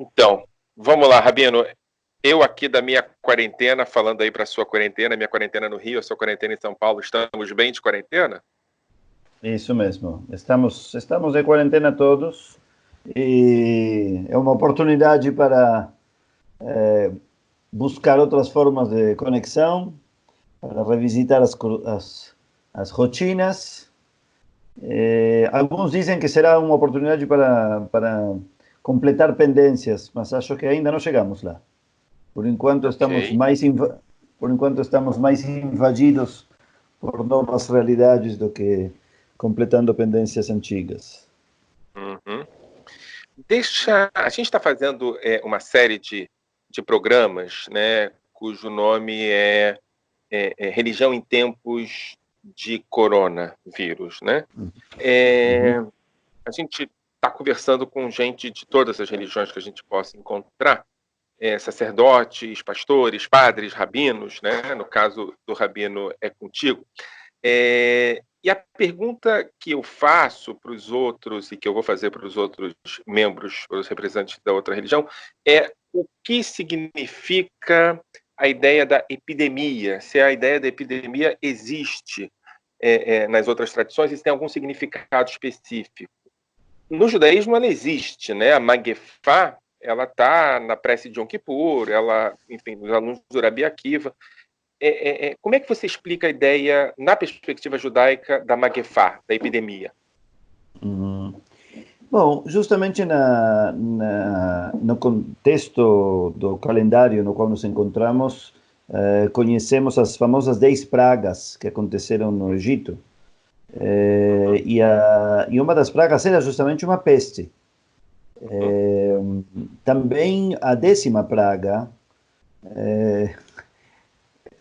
Então, vamos lá, Rabino. Eu aqui da minha quarentena, falando aí para a sua quarentena, minha quarentena no Rio, a sua quarentena em São Paulo, estamos bem de quarentena? Isso mesmo. Estamos de quarentena todos e é uma oportunidade para buscar outras formas de conexão, para revisitar as rotinas. Alguns dizem que será uma oportunidade para completar pendências, mas acho que ainda não chegamos lá. Por enquanto estamos Ok. mais, por enquanto estamos mais invadidos por novas realidades do que completando pendências antigas. Uhum. A gente está fazendo uma série de programas, né, cujo nome é Religião em Tempos de Coronavírus, né? Uhum. A gente está conversando com gente de todas as religiões que a gente possa encontrar, sacerdotes, pastores, padres, rabinos, né? No caso do rabino é contigo. E a pergunta que eu faço para os outros e que eu vou fazer para os outros membros, para os representantes da outra religião, é o que significa a ideia da epidemia, se a ideia da epidemia existe nas outras tradições, e se tem algum significado específico. No judaísmo ela existe, né? A Magefá, ela está na prece de Yom Kippur, ela, enfim, nos alunos do Rabi Akiva. Como é que você explica a ideia, na perspectiva judaica, da Magefá, da epidemia? Uhum. Bom, justamente no contexto do calendário no qual nos encontramos, conhecemos as famosas 10 pragas que aconteceram no Egito. E uma das pragas era justamente uma peste. Uhum. Também a 10ª praga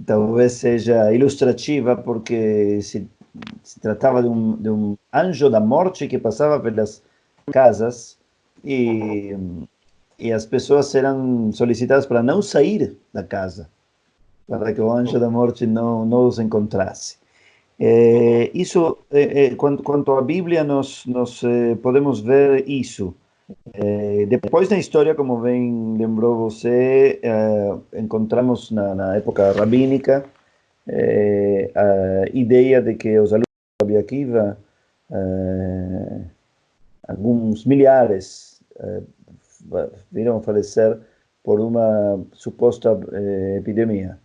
talvez seja ilustrativa, porque se tratava de um anjo da morte que passava pelas casas e, e as pessoas eram solicitadas para não sair da casa, para que o anjo da morte não os encontrasse. Isso, quanto à Bíblia, nós podemos ver isso. Depois na história, como bem lembrou você, encontramos na época rabínica a ideia de que os alunos de Rabi Akiva, alguns milhares, viram falecer por uma suposta epidemia.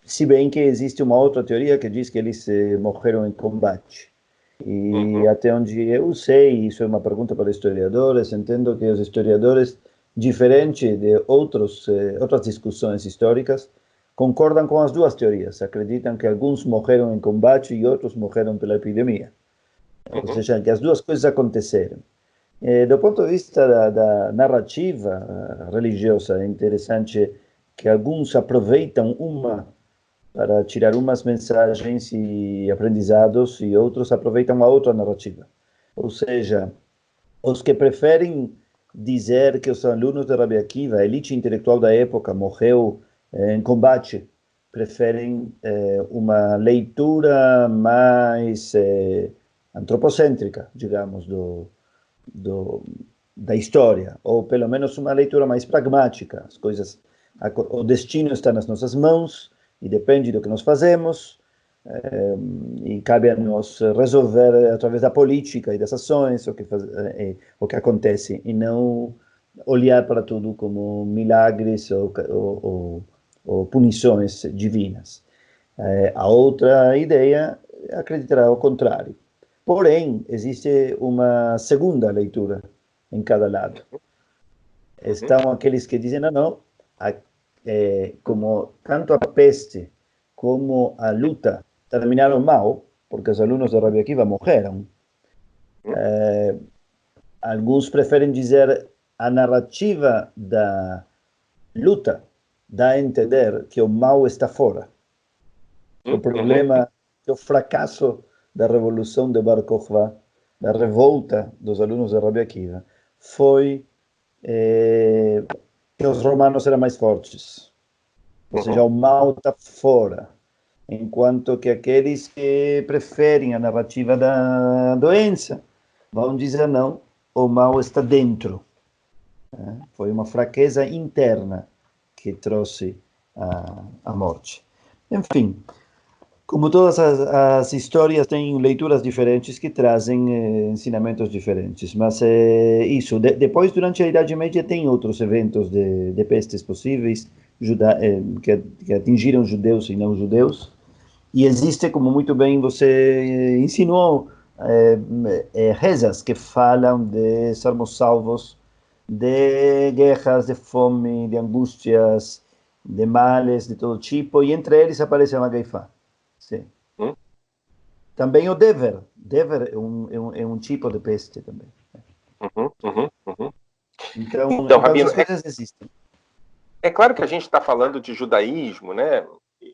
Se bem que existe uma outra teoria que diz que eles morreram em combate. E Uhum. até onde eu sei, isso é uma pergunta para historiadores, entendo que os historiadores, diferente de outras discussões históricas, concordam com as duas teorias. Acreditam que alguns morreram em combate e outros morreram pela epidemia. Ou Uhum. seja, que as duas coisas aconteceram. Do ponto de vista da narrativa religiosa, é interessante que alguns aproveitam uma para tirar umas mensagens e aprendizados e outros aproveitam a outra narrativa. Ou seja, os que preferem dizer que os alunos de Rabi Akiva, a elite intelectual da época, morreu em combate, preferem uma leitura mais antropocêntrica, digamos, do, da história, ou pelo menos uma leitura mais pragmática. As coisas, o destino está nas nossas mãos e depende do que nós fazemos, e cabe a nós resolver através da política e das ações o que acontece, e não olhar para tudo como milagres ou punições divinas. A outra ideia acreditará ao contrário. Porém, existe uma segunda leitura em cada lado. Uhum. Estão aqueles que dizem, não, como tanto a peste como a luta terminaram mal, porque os alunos de Rabi Akiva morreram, Uhum. alguns preferem dizer a narrativa da luta dá a entender que o mal está fora. O Uhum. problema, o fracasso da revolução de Bar Kokhba, da revolta dos alunos de Rabi Akiva, foi que os romanos eram mais fortes. Ou seja, Uhum. o mal está fora. Enquanto que aqueles que preferem a narrativa da doença vão dizer não, o mal está dentro. Foi uma fraqueza interna que trouxe a morte. Enfim, como todas as histórias têm leituras diferentes que trazem ensinamentos diferentes, mas isso, depois durante a Idade Média tem outros eventos de pestes possíveis que atingiram judeus e não judeus, e existe, como muito bem você insinuou, rezas que falam de sermos salvos de guerras, de fome, de angústias, de males de todo tipo, e entre eles aparece a Magaifá. Sim. Hum? Também o Dever. Dever é um tipo de peste também. Uhum. Então Rabino, essas coisas existem. é claro que a gente está falando de judaísmo, né?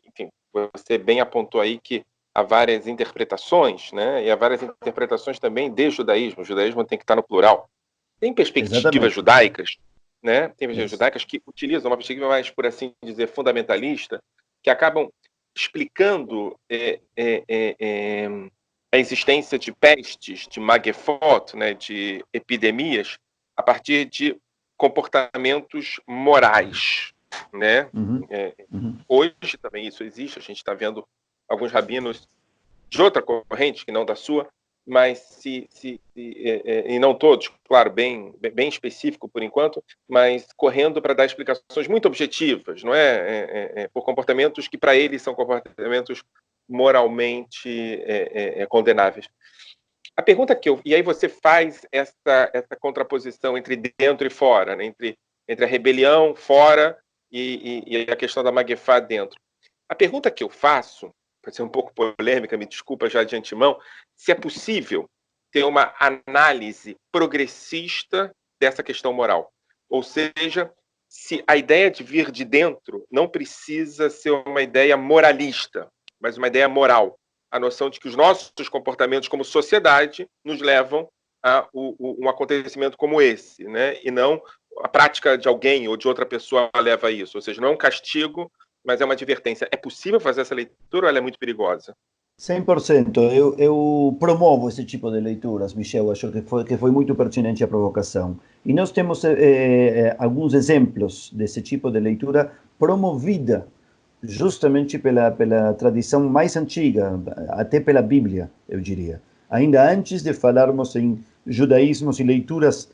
Enfim, você bem apontou aí que há várias interpretações, né? E há várias interpretações também de judaísmo. O judaísmo tem que estar no plural. Tem perspectivas Exatamente. judaicas, né? Tem perspectivas Isso. judaicas que utilizam uma perspectiva mais, por assim dizer, fundamentalista, que acabam explicando a existência de pestes, de magefot, né? De epidemias, a partir de comportamentos morais, né? Uhum. Uhum. Hoje também isso existe. A gente está vendo alguns rabinos de outra corrente que não da sua, mas e não todos, claro, bem específico por enquanto, mas correndo para dar explicações muito objetivas, não é? Por comportamentos que para eles são comportamentos moralmente condenáveis. A pergunta e aí você faz essa contraposição entre dentro e fora, né? entre a rebelião fora e a questão da Magefá dentro. A pergunta que eu faço, pode ser um pouco polêmica, me desculpa já de antemão, se é possível ter uma análise progressista dessa questão moral. Ou seja, se a ideia de vir de dentro não precisa ser uma ideia moralista, mas uma ideia moral. A noção de que os nossos comportamentos como sociedade nos levam a um acontecimento como esse, né? E não a prática de alguém ou de outra pessoa leva a isso. Ou seja, não é um castigo, mas é uma advertência. É possível fazer essa leitura ou ela é muito perigosa? 100%. Eu promovo esse tipo de leituras, Michel. Acho que foi muito pertinente a provocação. E nós temos alguns exemplos desse tipo de leitura promovida justamente pela tradição mais antiga, até pela Bíblia, eu diria. Ainda antes de falarmos em judaísmos e leituras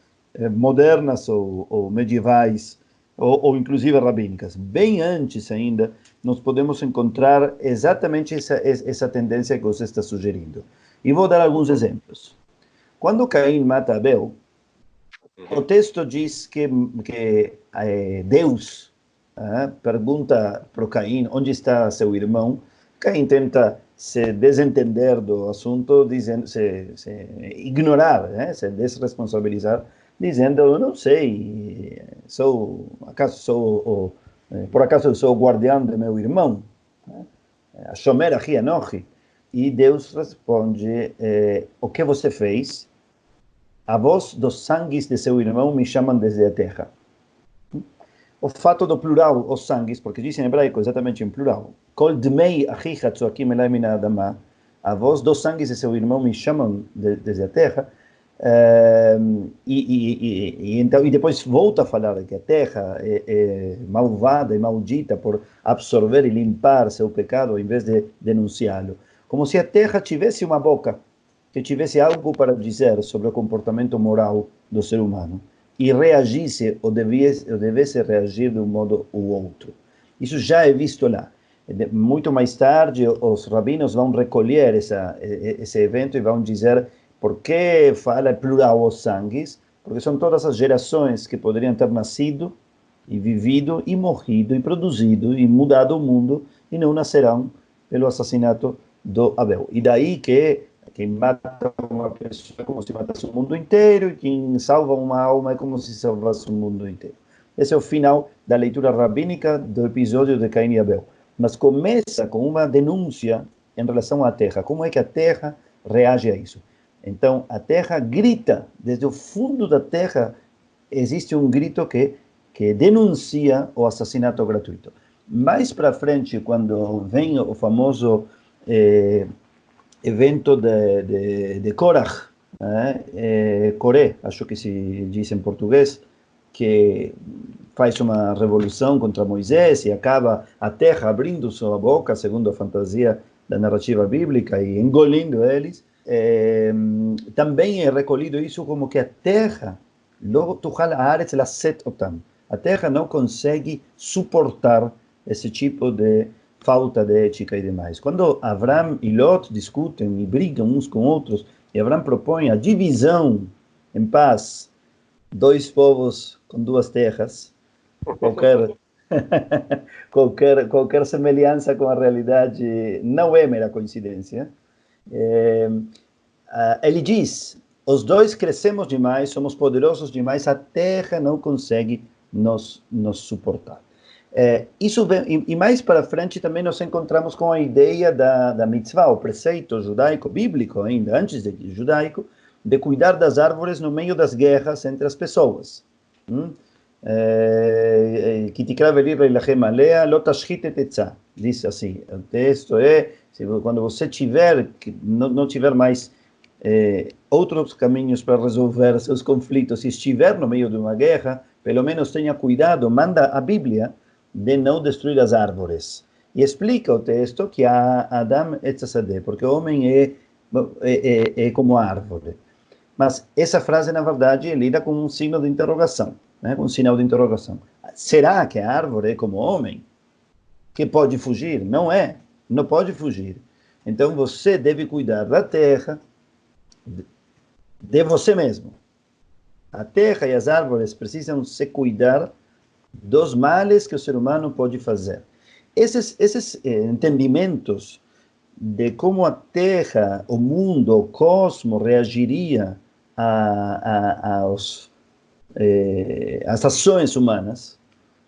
modernas ou medievais, ou inclusive rabínicas. Bem antes ainda, nós podemos encontrar exatamente essa tendência que você está sugerindo. E vou dar alguns exemplos. Quando Caim mata Abel, o texto diz que Deus pergunta para Caim onde está seu irmão. Caim tenta se desentender do assunto, dizendo, se ignorar, se desresponsabilizar, dizendo, eu não sei, por acaso eu sou o guardião de meu irmão? Shomer achi anochi. E Deus responde, o que você fez? A voz dos sangues de seu irmão me chamam desde a terra. O fato do plural, os sangues, porque diz em hebraico exatamente em plural, Kol dmei achicha tzoakim elai min ha'adama, a voz dos sangues de seu irmão me chamam desde a terra, então, e depois volta a falar que a terra é malvada e maldita por absorver e limpar seu pecado ao invés de denunciá-lo. Como se a terra tivesse uma boca, que tivesse algo para dizer sobre o comportamento moral do ser humano e reagisse ou devesse reagir de um modo ou outro. Isso já é visto lá. Muito mais tarde, os rabinos vão recolher esse evento e vão dizer por que fala plural os sangues, porque são todas as gerações que poderiam ter nascido e vivido e morrido e produzido e mudado o mundo e não nascerão pelo assassinato do Abel. E daí que quem mata uma pessoa é como se matasse o mundo inteiro, e quem salva uma alma é como se salvasse o mundo inteiro. Esse é o final da leitura rabínica do episódio de Caim e Abel. Mas começa com uma denúncia em relação à terra. Como é que a terra reage a isso? Então, a terra grita, desde o fundo da terra existe um grito que denuncia o assassinato gratuito. Mais para frente, quando vem o famoso evento de Korach, Coré, acho que se diz em português, que faz uma revolução contra Moisés e acaba a terra abrindo sua boca, segundo a fantasia da narrativa bíblica, e engolindo eles. Também é recolhido isso como que a terra, a terra não consegue suportar esse tipo de falta de ética e demais. Quando Abrão e Lot discutem e brigam uns com outros, e Abrão propõe a divisão em paz, dois povos com duas terras, qualquer semelhança com a realidade não é mera coincidência. Ele diz, os dois crescemos demais, somos poderosos demais, a terra não consegue nos suportar. Isso vem, e mais para frente também nos encontramos com a ideia da mitzvah, o preceito judaico, bíblico ainda, antes de judaico, de cuidar das árvores no meio das guerras entre as pessoas. Diz assim, o texto é, quando você não tiver mais outros caminhos para resolver seus conflitos, se estiver no meio de uma guerra, pelo menos tenha cuidado, manda a Bíblia, de não destruir as árvores. E explica o texto que a Adam et Sadeh, porque o homem é como árvore. Mas essa frase, na verdade, é lida com um signo de interrogação, né? Com um sinal de interrogação. Será que a árvore é como o homem? Que pode fugir? Não é. Não pode fugir. Então, você deve cuidar da terra, de você mesmo. A terra e as árvores precisam se cuidar dos males que o ser humano pode fazer. Esses entendimentos de como a terra, o mundo, o cosmos reagiria às ações humanas,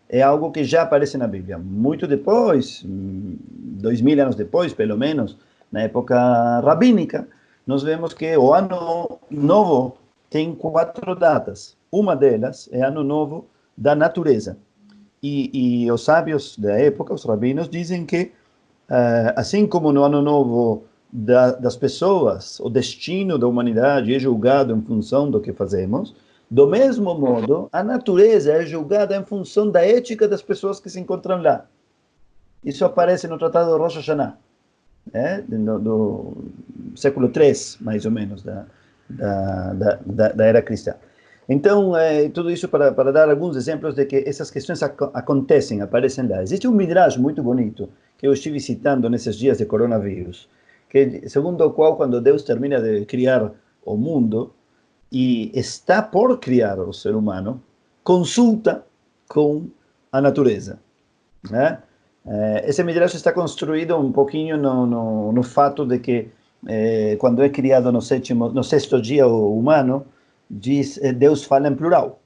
é algo que já aparece na Bíblia. Muito depois, 2000 anos depois, pelo menos, na época rabínica, nós vemos que o Ano Novo tem 4 datas. Uma delas é Ano Novo da natureza. E os sábios da época, os rabinos, dizem que, assim como no Ano Novo das pessoas, o destino da humanidade é julgado em função do que fazemos, do mesmo modo, a natureza é julgada em função da ética das pessoas que se encontram lá. Isso aparece no Tratado de Rosh Hashanah, do século III, mais ou menos, da era cristã. Então, tudo isso para dar alguns exemplos de que essas questões acontecem, aparecem lá. Existe um midrash muito bonito, que eu estive citando nesses dias de coronavírus, que, segundo o qual, quando Deus termina de criar o mundo, e está por criar o ser humano, consulta com a natureza, né? Esse midrash está construído um pouquinho no fato de que, quando é criado no sexto dia o humano, Deus fala em plural.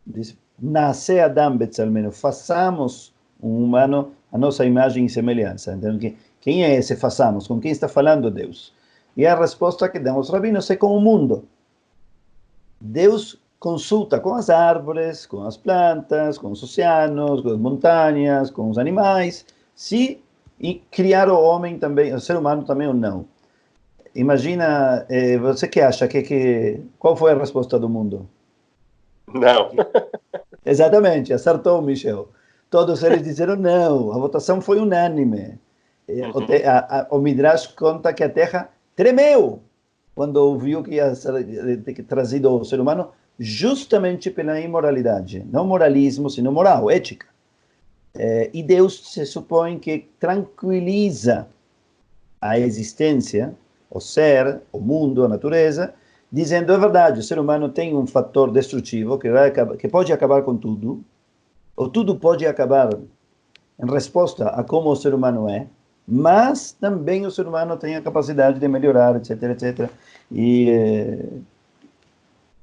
Diz, nasce Adam Betzalmeno, façamos um humano a nossa imagem e semelhança. Então, quem é esse façamos? Com quem está falando Deus? E a resposta que dão os rabinos é com o mundo. Deus consulta com as árvores, com as plantas, com os oceanos, com as montanhas, com os animais, se criar o homem também, o ser humano também ou não. Imagina, você que acha qual foi a resposta do mundo? Não. Exatamente, acertou, Michel. Todos eles disseram não, a votação foi unânime. O Midrash conta que a terra tremeu quando ouviu que ia ser trazido o ser humano justamente pela imoralidade. Não moralismo, sino moral, ética. E Deus se supõe que tranquiliza a existência, o ser, o mundo, a natureza, dizendo, é verdade, o ser humano tem um fator destrutivo que pode acabar com tudo, ou tudo pode acabar em resposta a como o ser humano é, mas também o ser humano tem a capacidade de melhorar, etc, etc. E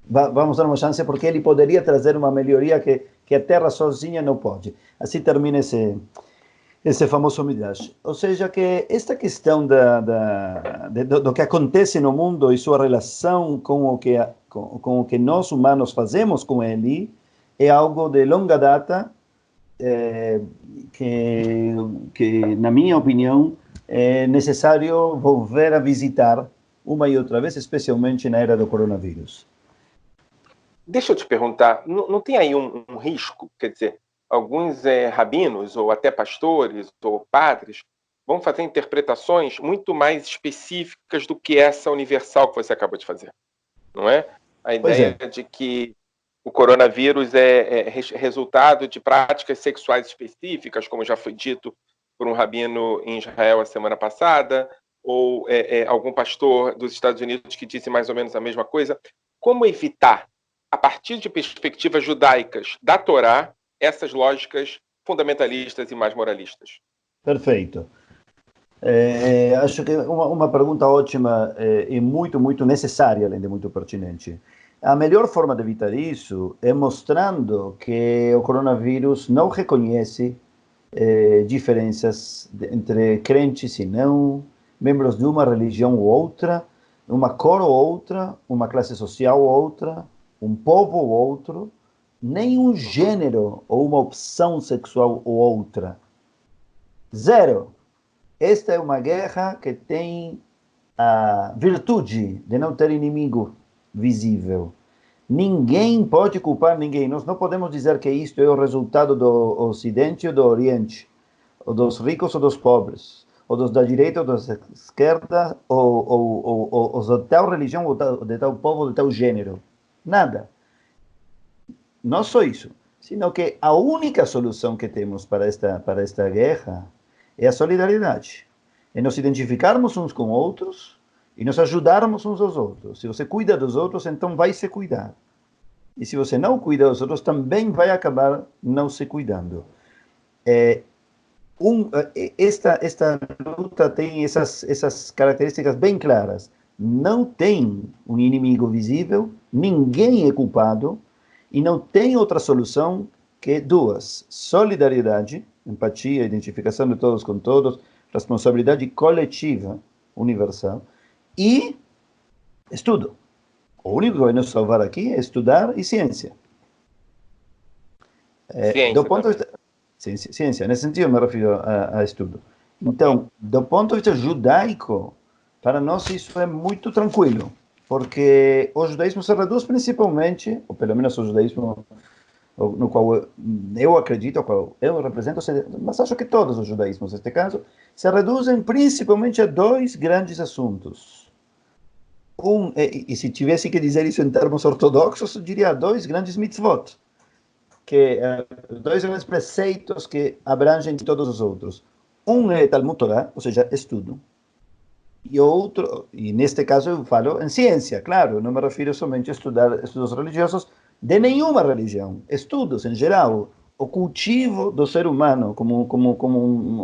vamos dar uma chance, porque ele poderia trazer uma melhoria que a Terra sozinha não pode. Assim termina esse famoso Midrash. Ou seja, que esta questão do que acontece no mundo e sua relação com o que nós humanos fazemos com ele é algo de longa data, que na minha opinião, é necessário volver a visitar uma e outra vez, especialmente na era do coronavírus. Deixa eu te perguntar, não tem aí um risco? Quer dizer, alguns rabinos, ou até pastores, ou padres, vão fazer interpretações muito mais específicas do que essa universal que você acabou de fazer, não é? A Pois ideia é. de que o coronavírus é resultado de práticas sexuais específicas, como já foi dito por um rabino em Israel a semana passada, ou algum pastor dos Estados Unidos que disse mais ou menos a mesma coisa. Como evitar, a partir de perspectivas judaicas da Torá, essas lógicas fundamentalistas e mais moralistas? Perfeito. Acho que uma pergunta ótima e muito, muito necessária, além de muito pertinente. A melhor forma de evitar isso é mostrando que o coronavírus não reconhece diferenças entre crentes e não, membros de uma religião ou outra, uma cor ou outra, uma classe social ou outra, um povo ou outro, nenhum gênero ou uma opção sexual ou outra. Zero. Esta é uma guerra que tem a virtude de não ter inimigo visível. Ninguém pode culpar ninguém. Nós não podemos dizer que isto é o resultado do Ocidente ou do Oriente, ou dos ricos ou dos pobres, ou dos da direita ou da esquerda, ou de tal religião, ou de tal povo, ou de tal gênero. Nada. Não só isso, sino que a única solução que temos para esta guerra é a solidariedade. É nos identificarmos uns com outros e nos ajudarmos uns aos outros. Se você cuida dos outros, então vai se cuidar. E se você não cuida dos outros, também vai acabar não se cuidando. Esta luta tem essas características bem claras. Não tem um inimigo visível, ninguém é culpado, e não tem outra solução que duas: solidariedade, empatia, identificação de todos com todos, responsabilidade coletiva, universal, e estudo. O único que vai nos salvar aqui é estudar e ciência. Do Ciência ponto de também. vista ciência, nesse sentido eu me refiro a estudo. Então, do ponto de vista judaico, para nós isso é muito tranquilo, porque o judaísmo se reduz principalmente, ou pelo menos o judaísmo no qual eu acredito, o qual eu represento, mas acho que todos os judaísmos, neste caso, se reduzem principalmente a dois grandes assuntos. E se tivesse que dizer isso em termos ortodoxos, eu diria dois grandes mitzvot, que dois grandes preceitos que abrangem todos os outros. Um é Talmud Torá, ou seja, estudo. E outro, e neste caso eu falo em ciência, claro, não me refiro somente a estudar estudos religiosos de nenhuma religião, estudos em geral, o cultivo do ser humano como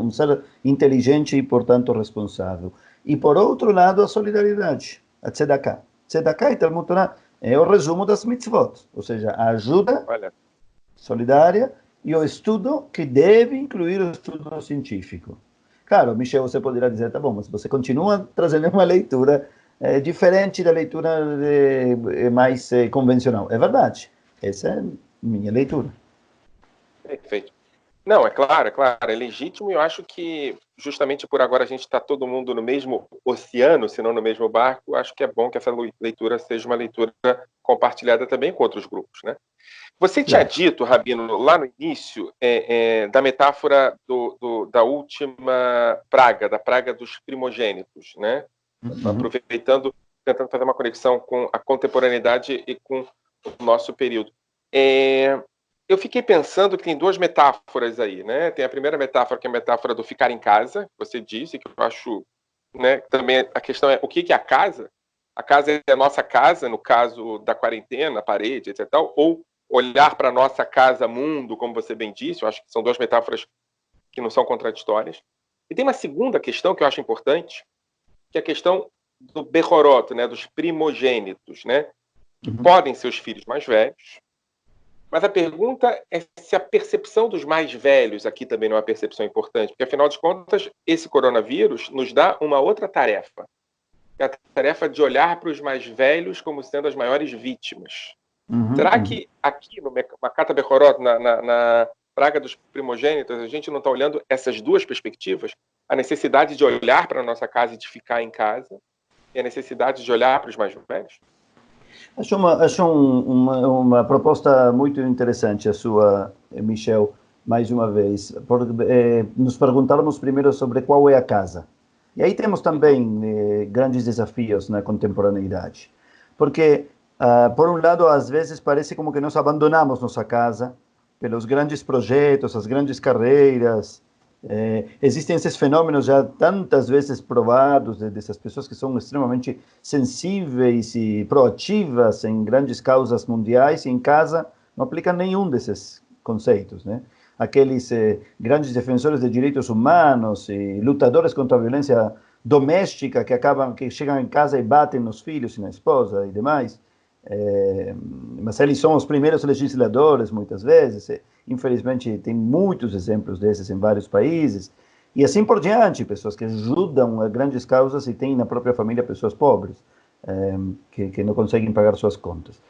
um ser inteligente e, portanto, responsável. E, por outro lado, a solidariedade, a tzedakah. Tzedakah e Talmud Torá é o resumo das mitzvot, ou seja, a ajuda Olha, solidária e o estudo que deve incluir o estudo científico. Claro, Michel, você poderá dizer, tá bom, mas você continua trazendo uma leitura diferente da leitura mais convencional. É verdade, essa é minha leitura. perfeito. Não, é claro, é legítimo, e eu acho que justamente por agora a gente está todo mundo no mesmo oceano, se não no mesmo barco, acho que é bom que essa leitura seja uma leitura compartilhada também com outros grupos, né? Você tinha Claro. dito, Rabino, lá no início, da metáfora da última praga, da praga dos primogênitos, né? Uhum. Aproveitando, tentando fazer uma conexão com a contemporaneidade e com o nosso período. Eu fiquei pensando que tem duas metáforas aí, né? Tem a primeira metáfora, que é a metáfora do ficar em casa, que você disse, que eu acho, né? Também a questão é o que é a casa? A casa é a nossa casa, no caso da quarentena, a parede, etc. Ou olhar para a nossa casa, mundo, como você bem disse, eu acho que são duas metáforas que não são contraditórias. E tem uma segunda questão que eu acho importante, que é a questão do Bechorot, né? Dos primogênitos, né? Que Uhum. podem ser os filhos mais velhos, mas a pergunta é se a percepção dos mais velhos aqui também não é uma percepção importante, porque, afinal de contas, esse coronavírus nos dá uma outra tarefa, que é a tarefa de olhar para os mais velhos como sendo as maiores vítimas. Uhum. Será Uhum. que aqui no Makata Bechorot, na praga dos primogênitos, a gente não está olhando essas duas perspectivas? A necessidade de olhar para a nossa casa e de ficar em casa, e a necessidade de olhar para os mais velhos? Acho uma proposta muito interessante a sua, Michel, mais uma vez, porque nos perguntarmos primeiro sobre qual é a casa. E aí temos também grandes desafios na contemporaneidade, porque, por um lado, às vezes parece como que nós abandonamos nossa casa pelos grandes projetos, as grandes carreiras. Existem esses fenômenos já tantas vezes provados dessas pessoas que são extremamente sensíveis e proativas em grandes causas mundiais e em casa não aplicam nenhum desses conceitos, né? Aqueles grandes defensores de direitos humanos e lutadores contra a violência doméstica que chegam em casa e batem nos filhos e na esposa e demais. Mas eles são os primeiros legisladores, muitas vezes. Infelizmente, tem muitos exemplos desses em vários países. E assim por diante, pessoas que ajudam a grandes causas e têm na própria família pessoas pobres, que não conseguem pagar suas contas.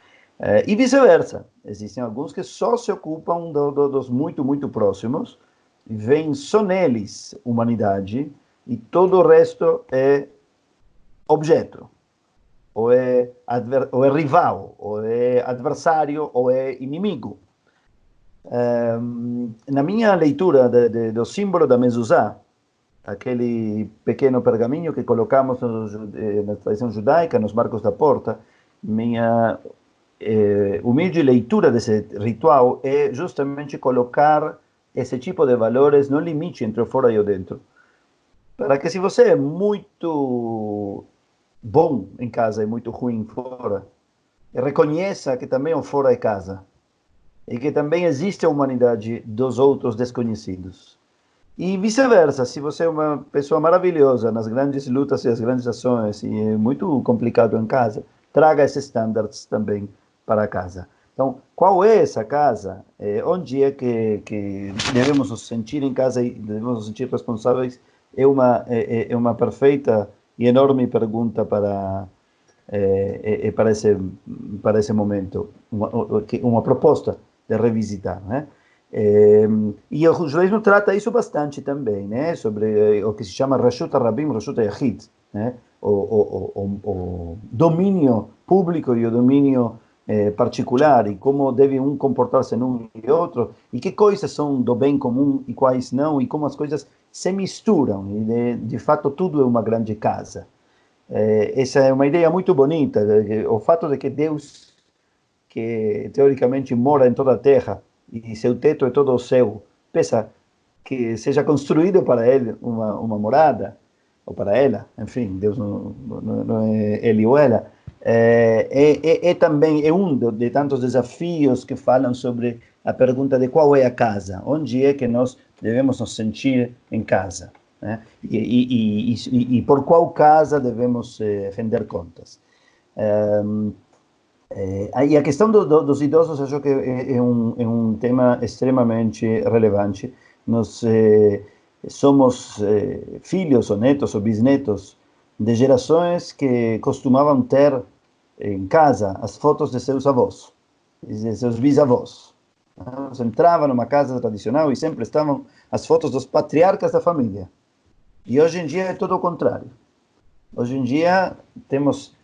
E vice-versa. Existem alguns que só se ocupam dos muito, muito próximos, e veem só neles humanidade, e todo o resto é objeto. Ou é rival, ou é adversário, ou é inimigo. Na minha leitura do símbolo da mezuzá, aquele pequeno pergaminho que colocamos na tradição judaica, nos marcos da porta, minha humilde leitura desse ritual é justamente colocar esse tipo de valores no limite entre o fora e o dentro. Para que se você é muito bom em casa e muito ruim fora, reconheça que também o fora é casa. E que também existe a humanidade dos outros desconhecidos. E vice-versa, se você é uma pessoa maravilhosa nas grandes lutas e as grandes ações e é muito complicado em casa, traga esses estándares também para casa. Então, qual é essa casa? Onde é que devemos nos sentir em casa e devemos nos sentir responsáveis? É uma perfeita e enorme pergunta para esse momento, uma proposta de revisitar, né? E o judaísmo trata isso bastante também, né? Sobre o que se chama Rashut HaRabim, Rashut HaYachid, né? O domínio público e o domínio particular, e como deve um comportar-se num e outro, e que coisas são do bem comum e quais não, e como as coisas se misturam, e de fato tudo é uma grande casa. Essa é uma ideia muito bonita, o fato de que Deus, que teoricamente mora em toda a terra, e seu teto é todo o céu, pensa que seja construído para ele uma morada, ou para ela, enfim, Deus não é ele ou ela, também um de tantos desafios que falam sobre a pergunta de qual é a casa, onde é que nós devemos nos sentir em casa, né? E por qual casa devemos render contas. E a questão dos idosos, acho que é um tema extremamente relevante. Nós somos filhos ou netos ou bisnetos de gerações que costumavam ter em casa as fotos de seus avós, de seus bisavós. Nós entrava numa casa tradicional e sempre estavam as fotos dos patriarcas da família. E hoje em dia é todo o contrário. Hoje em dia temos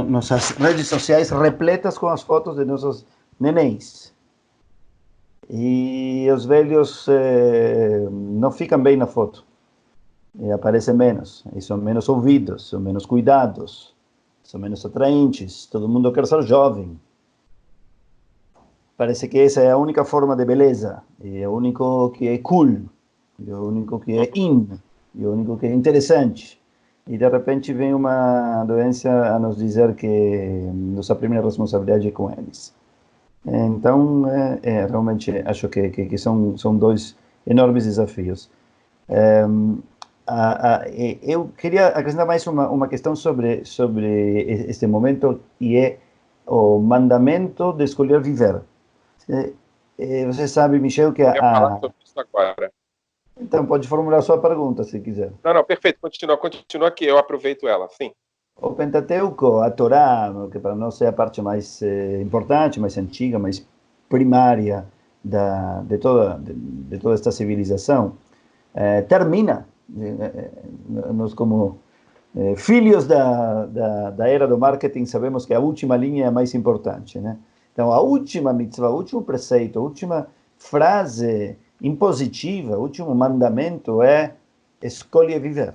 nossas redes sociais repletas com as fotos de nossos nenéns. E os velhos não ficam bem na foto. E aparecem menos. E são menos ouvidos, são menos cuidados, são menos atraentes. Todo mundo quer ser jovem. Parece que essa é a única forma de beleza. E é o único que é cool. E é o único que é in. E é o único que é interessante. E de repente vem uma doença a nos dizer que nossa primeira responsabilidade é com eles. Então, realmente acho que são dois enormes desafios. Eu queria acrescentar mais uma questão sobre este momento, e é o mandamento de escolher viver. Você sabe, Michel, que Eu ia falar sobre isso agora. Então, pode formular a sua pergunta, se quiser. Não, perfeito. Continua que eu aproveito ela, sim. O Pentateuco, a Torá, que para nós é a parte mais importante, mais antiga, mais primária de toda esta civilização, termina, nós como Filhos da era do marketing, sabemos que a última linha é a mais importante, né? Então, a última mitzvah, o último preceito, a última frase impositiva, o último mandamento é escolha viver.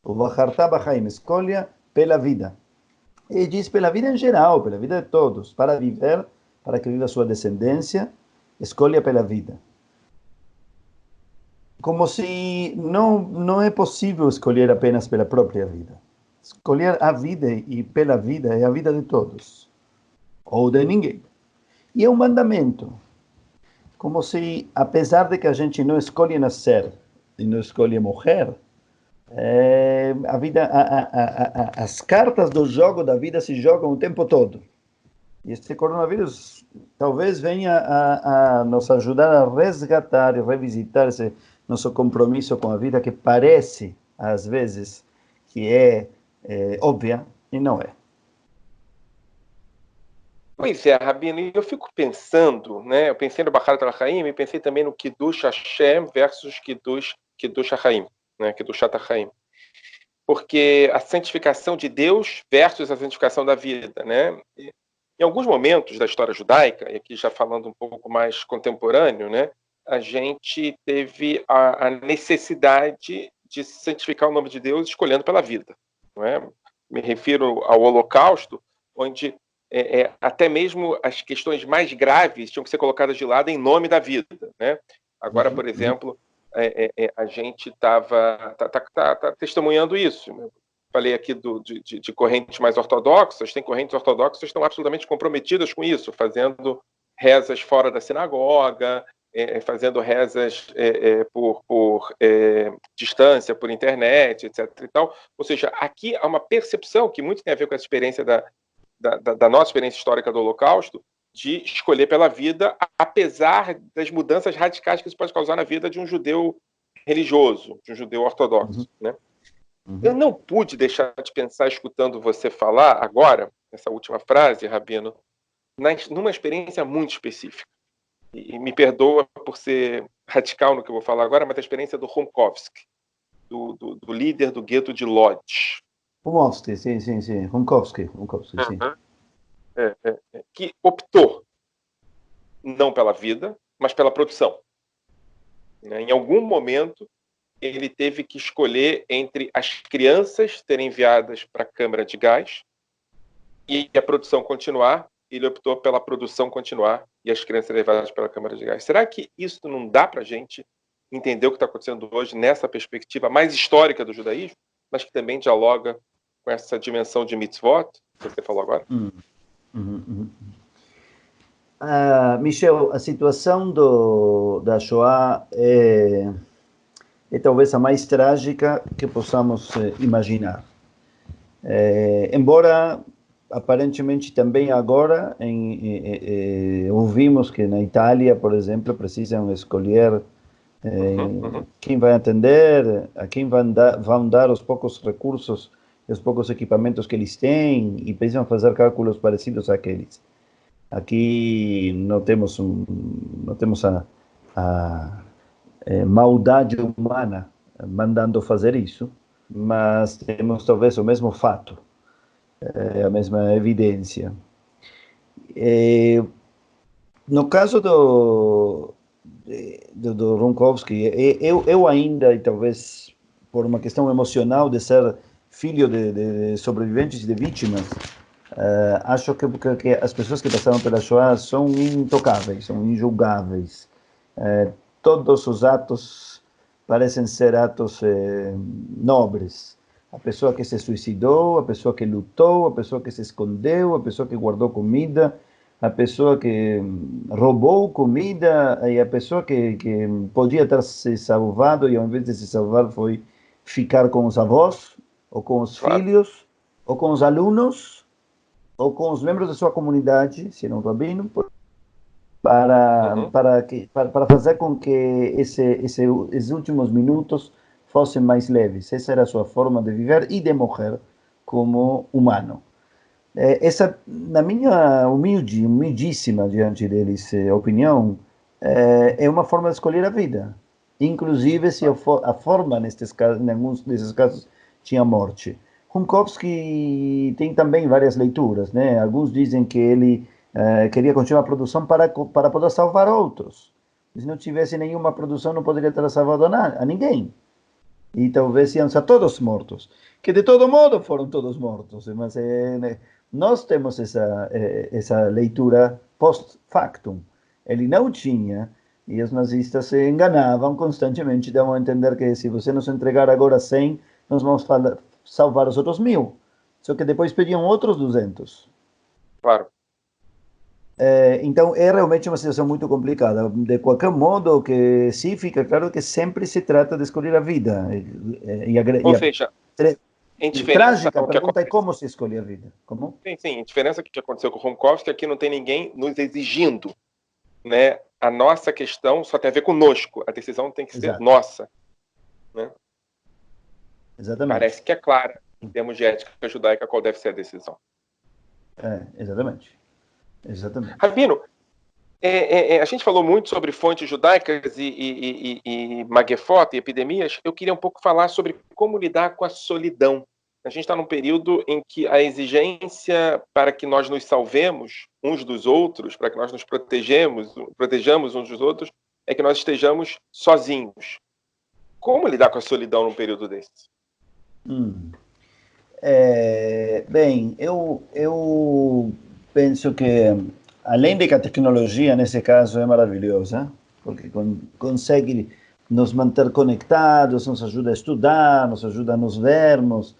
O Vachartá Bachaim, escolha pela vida. E diz pela vida em geral, pela vida de todos, para viver, para que viva a sua descendência, escolha pela vida. Como se não é possível escolher apenas pela própria vida. Escolher a vida e pela vida é a vida de todos, ou de ninguém. E é um mandamento, como se, apesar de que a gente não escolhe nascer e não escolhe morrer, a vida, as cartas do jogo da vida se jogam o tempo todo. E este coronavírus talvez venha a nos ajudar a resgatar e revisitar esse nosso compromisso com a vida, que parece, às vezes, que é óbvia e não é. Pois é, Rabino, e eu fico pensando, né? Eu pensei no Bacharat HaChaim e pensei também no Kiddush Hashem versus Kiddush HaChaim, né? Kiddush HaChaim. Porque a santificação de Deus versus a santificação da vida, né? Em alguns momentos da história judaica, e aqui já falando um pouco mais contemporâneo, né? A gente teve a necessidade de santificar o nome de Deus escolhendo pela vida, não é? Me refiro ao Holocausto, onde até mesmo as questões mais graves tinham que ser colocadas de lado em nome da vida, né? Agora, por exemplo, a gente tá testemunhando isso, né? Falei aqui de correntes mais ortodoxas, tem correntes ortodoxas que estão absolutamente comprometidas com isso, fazendo rezas fora da sinagoga, fazendo rezas por distância, por internet, etc. E tal. Ou seja, aqui há uma percepção que muito tem a ver com essa experiência da nossa experiência histórica do Holocausto, de escolher pela vida, apesar das mudanças radicais que isso pode causar na vida de um judeu religioso, de um judeu ortodoxo, né? Eu não pude deixar de pensar, escutando você falar agora, essa última frase, Rabino, numa experiência muito específica. E me perdoa por ser radical no que eu vou falar agora, mas a experiência do Rumkovsky, do líder do gueto de Lodz. Rumkovsky, sim. Rumkovsky, sim. Que optou não pela vida, mas pela produção. Em algum momento, ele teve que escolher entre as crianças serem enviadas para a câmara de gás e a produção continuar. Ele optou pela produção continuar e as crianças serem levadas pela câmara de gás. Será que isso não dá para a gente entender o que está acontecendo hoje nessa perspectiva mais histórica do judaísmo, mas que também dialoga com essa dimensão de mitzvot que você falou agora? Michel, a situação da Shoah é talvez a mais trágica que possamos imaginar. Embora, aparentemente, também agora, ouvimos que na Itália, por exemplo, precisam escolher quem vai atender, a quem vão dar os poucos recursos, os poucos equipamentos que eles têm, e precisam fazer cálculos parecidos àqueles. Aqui não temos a maldade humana mandando fazer isso, mas temos talvez o mesmo fato, a mesma evidência. No caso do Rumkovsky, eu ainda, e talvez por uma questão emocional de ser filho de sobreviventes e de vítimas, acho que as pessoas que passaram pela Shoah são intocáveis, são injulgáveis. Todos os atos parecem ser atos nobres. A pessoa que se suicidou, a pessoa que lutou, a pessoa que se escondeu, a pessoa que guardou comida, a pessoa que roubou comida, e a pessoa que podia ter se salvado e ao invés de se salvar foi ficar com os avós, ou com os filhos, ou com os alunos, ou com os membros da sua comunidade, se não rabino, para fazer com que esses últimos minutos fossem mais leves. Essa era a sua forma de viver e de morrer como humano. Essa, na minha humildíssima diante deles opinião, é uma forma de escolher a vida. Inclusive, se a forma, em alguns desses casos, tinha morte. Rumkowski tem também várias leituras, né? Alguns dizem que ele queria continuar a produção para poder salvar outros. Se não tivesse nenhuma produção, não poderia ter salvado a ninguém. E talvez iam ser todos mortos. Que de todo modo foram todos mortos. Mas nós temos essa leitura post-factum. Ele não tinha, e os nazistas se enganavam constantemente, davam a entender que se você nos entregar agora 100, nós vamos salvar os outros 1000. Só que depois pediam outros 200. Claro. Então, é realmente uma situação muito complicada. De qualquer modo, o que sim fica claro que sempre se trata de escolher a vida. Ou seja, em diferença trágica, a pergunta é como se escolhe a vida. Como? Sim, a diferença que aconteceu com o Rumkowski é que aqui não tem ninguém nos exigindo, né? A nossa questão só tem a ver conosco, a decisão tem que ser nossa, né? Exatamente. Parece que é clara, em termos de ética judaica, qual deve ser a decisão. Exatamente. Rabino, a gente falou muito sobre fontes judaicas e Magefot e epidemias. Eu queria um pouco falar sobre como lidar com a solidão. A gente está num período em que a exigência para que nós nos salvemos uns dos outros, para que nós nos protejamos uns dos outros, é que nós estejamos sozinhos. Como lidar com a solidão num período desse? Bem, eu penso que, além de que a tecnologia, nesse caso, é maravilhosa, porque consegue nos manter conectados, nos ajuda a estudar, nos ajuda a nos vermos,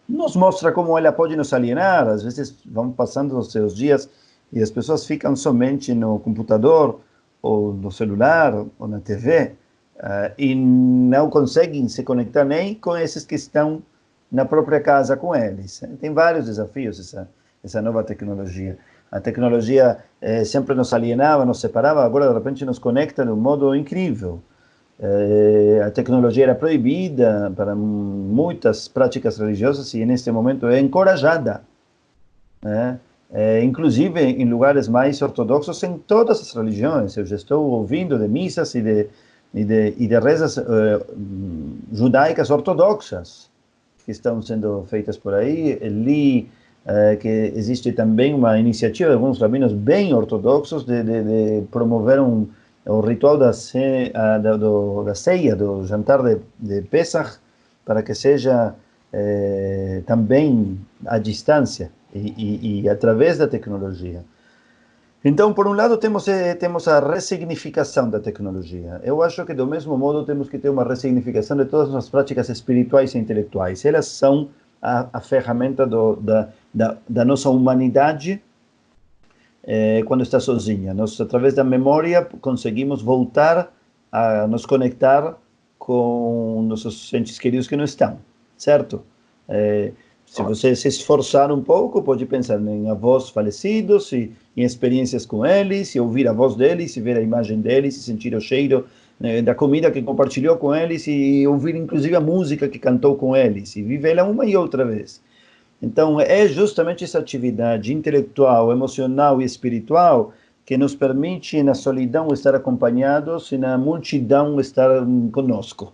nos mostra como ela pode nos alienar. Às vezes vão passando os seus dias e as pessoas ficam somente no computador, ou no celular, ou na TV, e não conseguem se conectar nem com esses que estão na própria casa com eles. Tem vários desafios essa nova tecnologia. A tecnologia sempre nos alienava, nos separava, agora de repente nos conecta de um modo incrível. A tecnologia era proibida para muitas práticas religiosas e neste momento é encorajada, né? Inclusive em lugares mais ortodoxos em todas as religiões. Eu já estou ouvindo de missas e de rezas judaicas ortodoxas que estão sendo feitas por aí. Li que existe também uma iniciativa de alguns rabinos bem ortodoxos de promover o ritual da ceia, do jantar de Pesach, para que seja também à distância e através da tecnologia. Então, por um lado, temos a ressignificação da tecnologia. Eu acho que, do mesmo modo, temos que ter uma ressignificação de todas as práticas espirituais e intelectuais. Elas são a ferramenta da nossa humanidade quando está sozinha. Nós, através da memória, conseguimos voltar a nos conectar com nossos entes queridos que não estão, certo? Se você se esforçar um pouco, pode pensar em avós falecidos, em experiências com eles, e ouvir a voz deles, e ver a imagem deles, e sentir o cheiro da comida que compartilhou com eles, e ouvir inclusive a música que cantou com eles, e vivê-la uma e outra vez. Então, é justamente essa atividade intelectual, emocional e espiritual que nos permite, na solidão, estar acompanhados e na multidão estar conosco.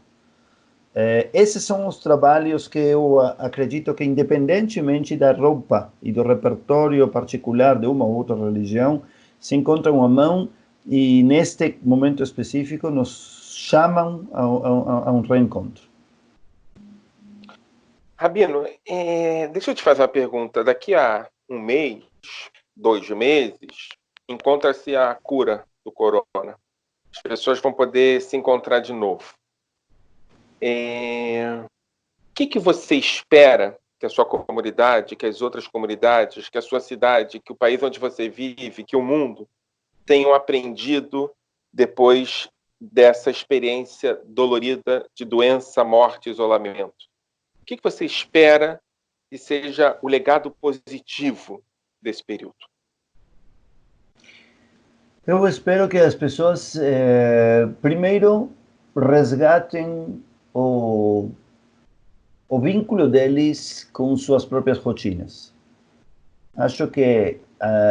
Esses são os trabalhos que eu acredito que, independentemente da roupa e do repertório particular de uma ou outra religião, se encontram à mão e, neste momento específico, nos chamam a um reencontro. Rabino, deixa eu te fazer uma pergunta. Daqui a um mês, 2 meses, encontra-se a cura do corona. As pessoas vão poder se encontrar de novo. O que você espera que a sua comunidade, que as outras comunidades, que a sua cidade, que o país onde você vive, que o mundo tenham aprendido depois dessa experiência dolorida de doença, morte e isolamento? O que você espera que seja o legado positivo desse período? Eu espero que as pessoas, primeiro, resgatem o vínculo deles com suas próprias rotinas. Acho que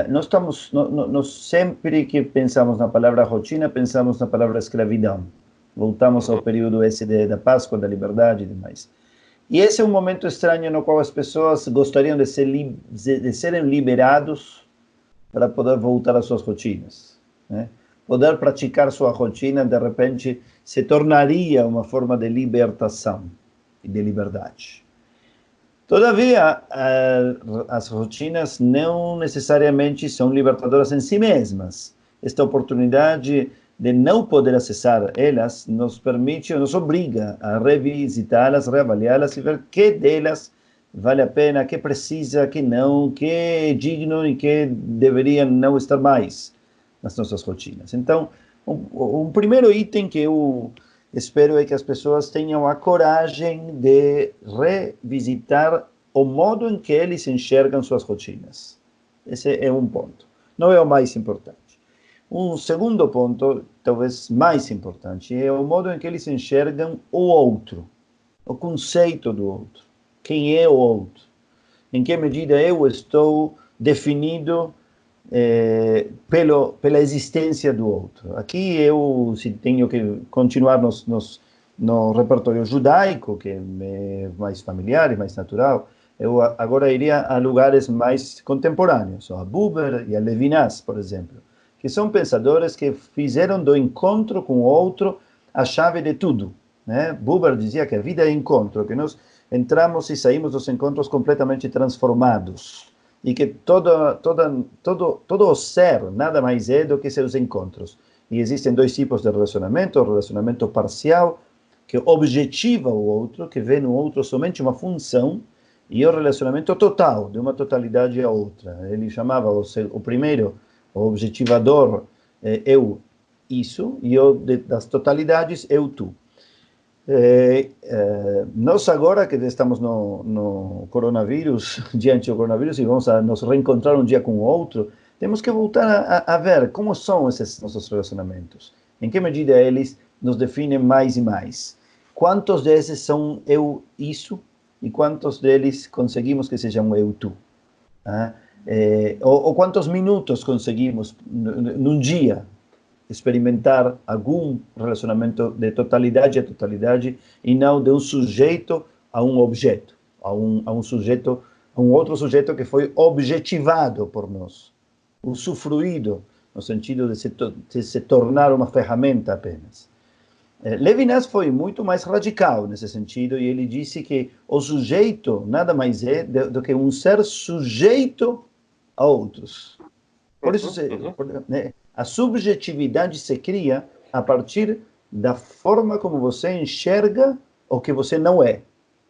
nós sempre que pensamos na palavra rotina, pensamos na palavra escravidão. Voltamos ao período esse da Páscoa, da liberdade e demais. E esse é um momento estranho no qual as pessoas gostariam de serem liberados para poder voltar às suas rotinas, né? Poder praticar sua rotina, de repente, se tornaria uma forma de libertação e de liberdade. Todavia, as rotinas não necessariamente são libertadoras em si mesmas. Esta oportunidade de não poder acessar elas nos permite, nos obriga a revisitá-las, reavaliá-las e ver que delas vale a pena, que precisa, que não, que é digno e que deveria não estar mais nas nossas rotinas. Então, um primeiro item que eu espero é que as pessoas tenham a coragem de revisitar o modo em que eles enxergam suas rotinas. Esse é um ponto. Não é o mais importante. Um segundo ponto, talvez mais importante, é o modo em que eles enxergam o outro, o conceito do outro. Quem é o outro? Em que medida eu estou definido pela existência do outro? Aqui eu, se tenho que continuar no repertório judaico, que é mais familiar e mais natural, eu agora iria a lugares mais contemporâneos, a Buber e a Levinas, por exemplo, que são pensadores que fizeram do encontro com o outro a chave de tudo, né? Buber dizia que a vida é encontro, que nós entramos e saímos dos encontros completamente transformados, e que todo o ser nada mais é do que seus encontros. E existem dois tipos de relacionamento: o relacionamento parcial, que objetiva o outro, que vê no outro somente uma função, e o relacionamento total, de uma totalidade a outra. Ele chamava o primeiro, o objetivador, eu, isso, e o das totalidades, eu, tu. Nós agora que estamos no coronavírus, diante do coronavírus, e vamos a nos reencontrar um dia com o outro, temos que voltar a ver como são esses nossos relacionamentos, em que medida eles nos definem mais e mais. Quantos desses são eu, isso, e quantos deles conseguimos que sejam eu, tu. Ou quantos minutos conseguimos num dia experimentar algum relacionamento de totalidade a totalidade e não de um sujeito a um objeto, a um sujeito, a um outro sujeito que foi objetivado por nós, usufruído, no sentido de se tornar uma ferramenta apenas. Levinas foi muito mais radical nesse sentido, e ele disse que o sujeito nada mais é do que um ser sujeito a outros. Por isso, a subjetividade se cria a partir da forma como você enxerga o que você não é,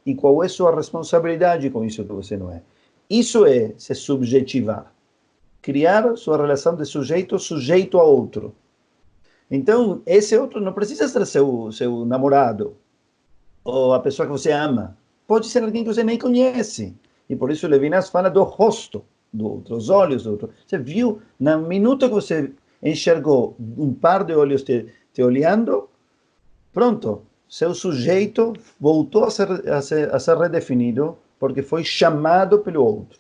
e qual é sua responsabilidade com isso que você não é. Isso é se subjetivar. Criar sua relação de sujeito a outro. Então, esse outro não precisa ser seu namorado, ou a pessoa que você ama. Pode ser alguém que você nem conhece. E por isso Levinas fala do rosto do outro, os olhos do outro. Você viu, no minuto que você enxergou um par de olhos te olhando, pronto, seu sujeito voltou a ser redefinido, porque foi chamado pelo outro.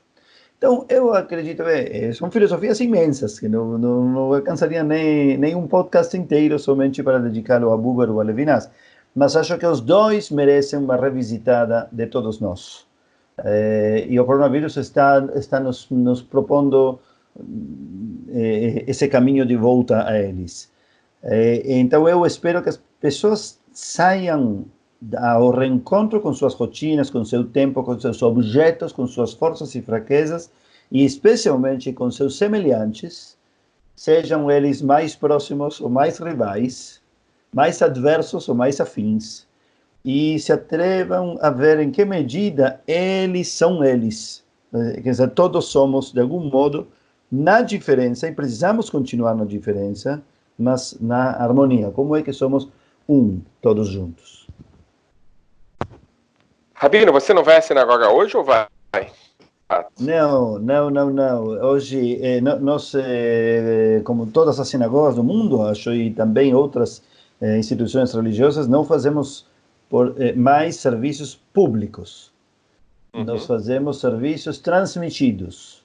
Então, eu acredito que são filosofias imensas, que não alcançaria nem um podcast inteiro somente para dedicá-lo a Buber ou a Levinas, mas acho que os dois merecem uma revisitada de todos nós. E o coronavírus está nos propondo esse caminho de volta a eles. Então, eu espero que as pessoas saiam ao reencontro com suas rotinas, com seu tempo, com seus objetos, com suas forças e fraquezas, e especialmente com seus semelhantes, sejam eles mais próximos ou mais rivais, mais adversos ou mais afins, e se atrevam a ver em que medida eles são eles. Quer dizer, todos somos, de algum modo, na diferença, e precisamos continuar na diferença, mas na harmonia. Como é que somos todos juntos? Rabino, você não vai à sinagoga hoje ou vai? Não. Hoje, nós, como todas as sinagogas do mundo, acho, e também outras instituições religiosas, não fazemos mais serviços públicos. Nós fazemos serviços transmitidos,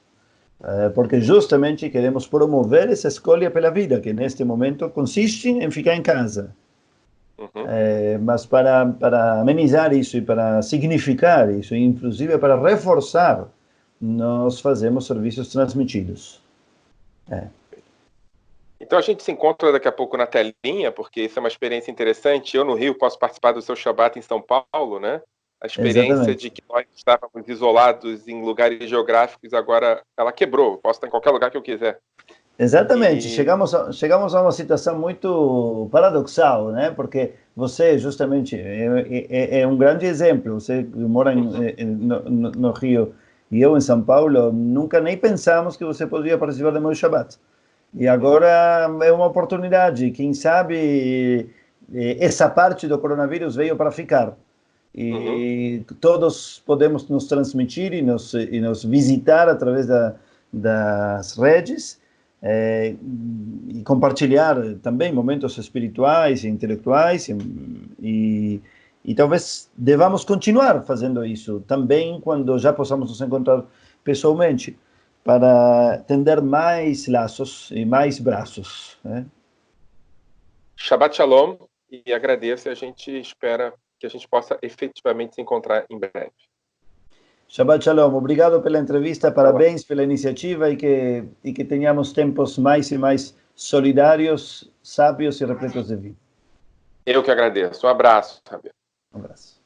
porque justamente queremos promover essa escolha pela vida, que neste momento consiste em ficar em casa. Mas para amenizar isso e para significar isso, inclusive para reforçar, nós fazemos serviços transmitidos. Então a gente se encontra daqui a pouco na telinha, porque isso é uma experiência interessante. Eu no Rio posso participar do seu Shabbat em São Paulo, né? A experiência Exatamente. de que nós estávamos isolados em lugares geográficos, agora ela quebrou. Eu posso estar em qualquer lugar que eu quiser. Exatamente. Chegamos a uma situação muito paradoxal, né? Porque você, justamente, é um grande exemplo. Você mora no Rio e eu em São Paulo, nunca nem pensamos que você poderia participar do meu Shabbat. E agora é uma oportunidade. Quem sabe essa parte do coronavírus veio para ficar. E todos podemos nos transmitir e nos visitar através das redes e compartilhar também momentos espirituais e intelectuais e talvez devamos continuar fazendo isso também quando já possamos nos encontrar pessoalmente para tender mais laços e mais braços, né? Shabbat Shalom, e agradeço, e a gente espera que a gente possa efetivamente se encontrar em breve. Shabbat Shalom, obrigado pela entrevista, parabéns pela iniciativa e que tenhamos tempos mais e mais solidários, sábios e repletos de vida. Eu que agradeço. Um abraço, Rabir. Um abraço.